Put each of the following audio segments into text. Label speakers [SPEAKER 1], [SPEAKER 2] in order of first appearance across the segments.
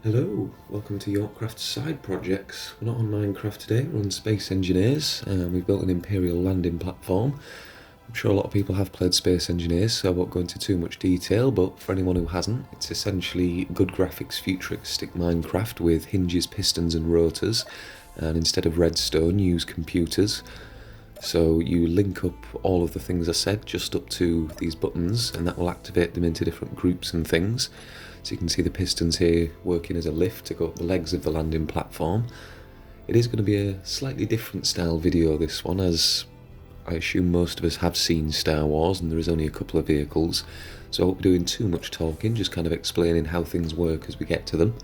[SPEAKER 1] Hello, welcome to Yorkcraft's side projects. We're not on Minecraft today, we're on Space Engineers. We've built an Imperial landing platform. I'm sure a lot of people have played Space Engineers, so I won't go into too much detail, but for anyone who hasn't, it's essentially good graphics futuristic Minecraft with hinges, pistons and rotors, and instead of redstone, use computers. So you link up all of the things I said just up to these buttons, and that will activate them into different groups and things. So you can see the pistons here working as a lift to go up the legs of the landing platform. It is going to be a slightly different style video, this one, as I assume most of us have seen Star Wars and there is only a couple of vehicles. So I won't be doing too much talking, just kind of explaining how things work as we get to them.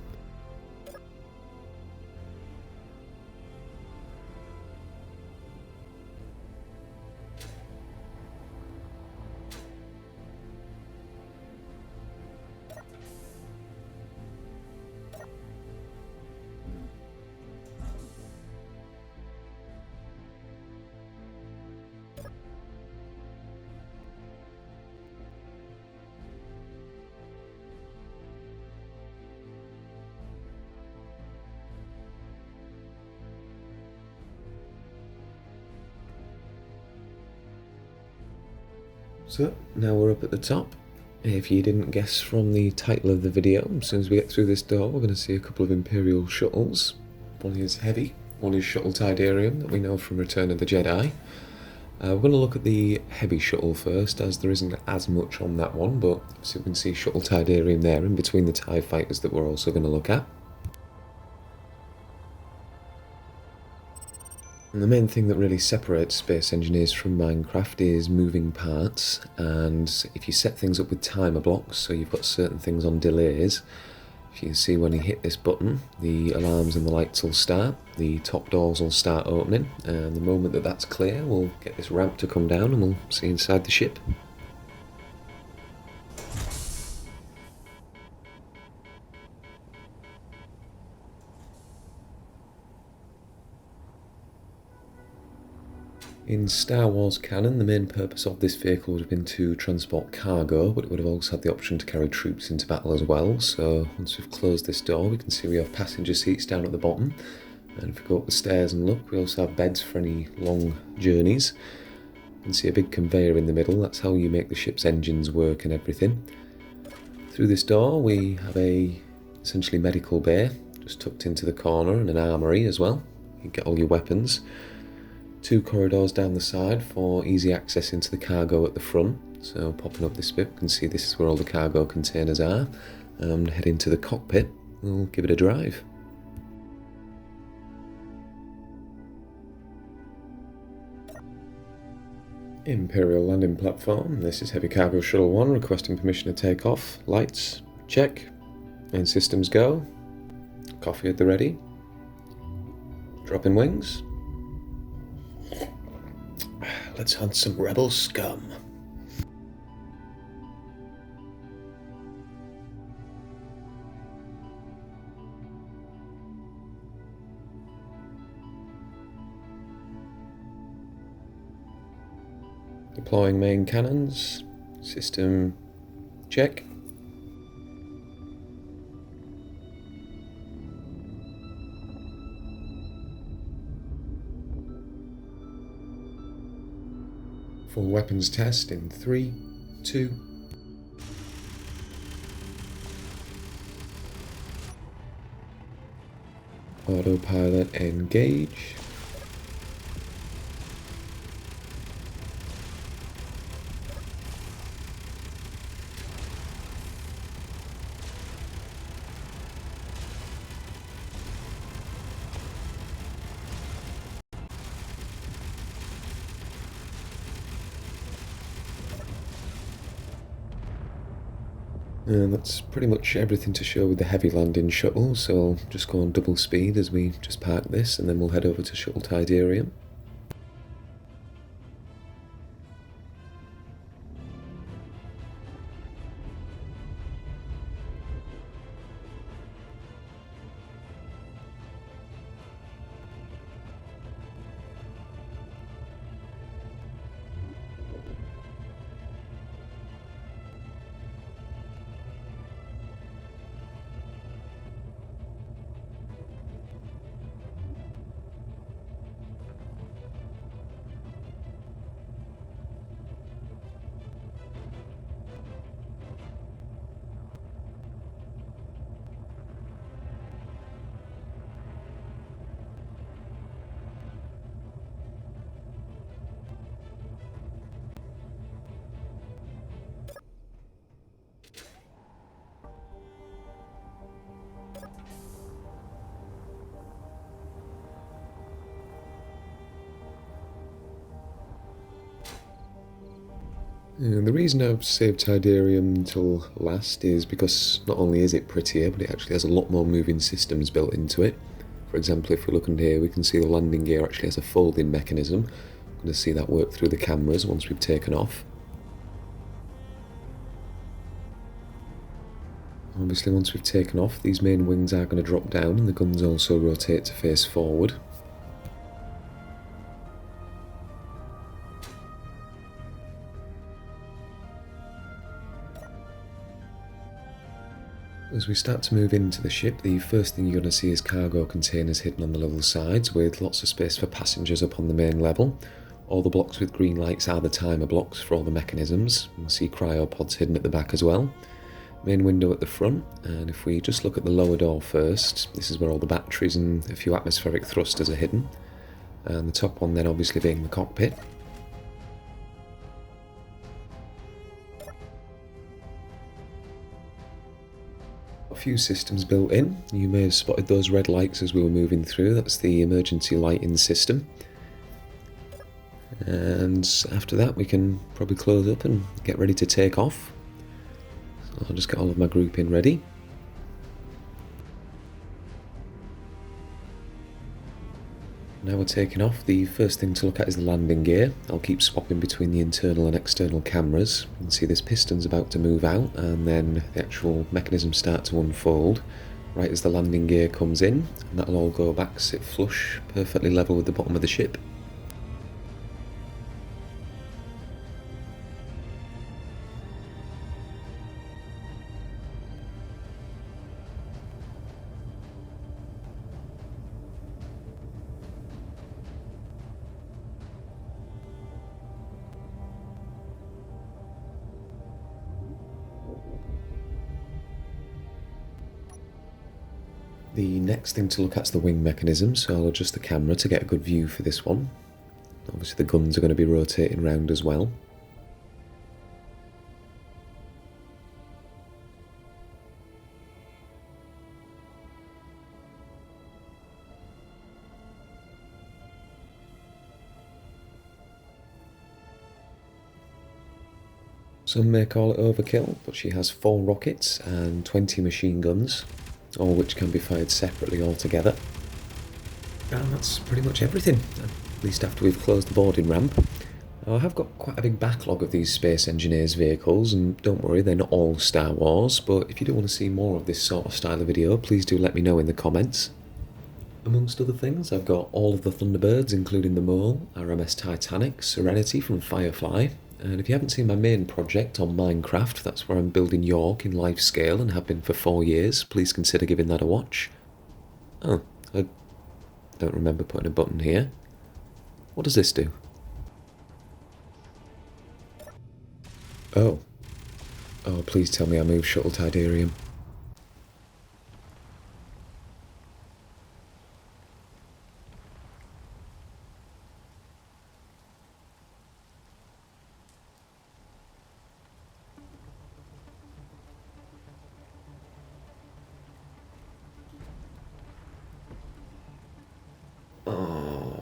[SPEAKER 1] So now we're up at the top. If you didn't guess from the title of the video, as soon as we get through this door we're going to see a couple of Imperial shuttles. One is heavy, one is Shuttle Tidarium that we know from Return of the Jedi. We're going to look at the heavy shuttle first, as there isn't as much on that one, but so we can see Shuttle Tidarium there in between the TIE fighters that we're also going to look at. And the main thing that really separates Space Engineers from Minecraft is moving parts, and if you set things up with timer blocks, so you've got certain things on delays, if you can see when you hit this button, the alarms and the lights will start, the top doors will start opening, and the moment that that's clear, we'll get this ramp to come down and we'll see inside the ship. In Star Wars canon, the main purpose of this vehicle would have been to transport cargo, but it would have also had the option to carry troops into battle as well. So once we've closed this door, we can see we have passenger seats down at the bottom. And if we go up the stairs and look, we also have beds for any long journeys. You can see a big conveyor in the middle, that's how you make the ship's engines work and everything. Through this door, we have a essentially medical bay, just tucked into the corner, and an armoury as well. You can get all your weapons. Two corridors down the side for easy access into the cargo at the front. So popping up this bit, you can see this is where all the cargo containers are. And head into the cockpit, we'll give it a drive. Imperial landing platform, this is Heavy Cargo Shuttle 1 requesting permission to take off. Lights, check. And systems go. Coffee at the ready. Dropping wings. Let's hunt some rebel scum. Deploying main cannons. System check. Full weapons test in 3, 2. Autopilot engage. And that's pretty much everything to show with the heavy landing shuttle, so I'll just go on double speed as we just park this, and then we'll head over to Shuttle Tidarium. And the reason I've saved Tidarium until last is because not only is it prettier, but it actually has a lot more moving systems built into it. For example, if we look under here, we can see the landing gear actually has a folding mechanism. We're going to see that work through the cameras once we've taken off. Obviously, once we've taken off, these main wings are going to drop down and the guns also rotate to face forward. As we start to move into the ship, the first thing you're going to see is cargo containers hidden on the level sides with lots of space for passengers up on the main level. All the blocks with green lights are the timer blocks for all the mechanisms. You can see cryopods hidden at the back as well. Main window at the front, and if we just look at the lower door first, this is where all the batteries and a few atmospheric thrusters are hidden. And the top one then obviously being the cockpit. A few systems built in. You may have spotted those red lights as we were moving through. That's the emergency lighting system. And after that we can probably close up and get ready to take off. So I'll just get all of my grouping ready. Now we're taking off, the first thing to look at is the landing gear. I'll keep swapping between the internal and external cameras. You can see this piston's about to move out and then the actual mechanism start to unfold right as the landing gear comes in, and that'll all go back, sit flush, perfectly level with the bottom of the ship. The next thing to look at is the wing mechanism, so I'll adjust the camera to get a good view for this one. Obviously the guns are going to be rotating round as well. Some may call it overkill, but she has 4 rockets and 20 machine guns, all which can be fired separately altogether. And that's pretty much everything, at least after we've closed the boarding ramp. I have got quite a big backlog of these Space Engineers vehicles, and don't worry, they're not all Star Wars, but if you do want to see more of this sort of style of video, please do let me know in the comments. Amongst other things, I've got all of the Thunderbirds, including the Mole, RMS Titanic, Serenity from Firefly, and if you haven't seen my main project on Minecraft, that's where I'm building York in life scale and have been for 4 years, please consider giving that a watch. Oh, I don't remember putting a button here. What does this do? Oh. Oh, please tell me I moved Shuttle Tidarium. Oh.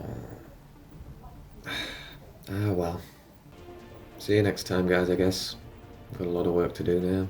[SPEAKER 1] Ah, well. See you next time, guys, I guess. I've got a lot of work to do now.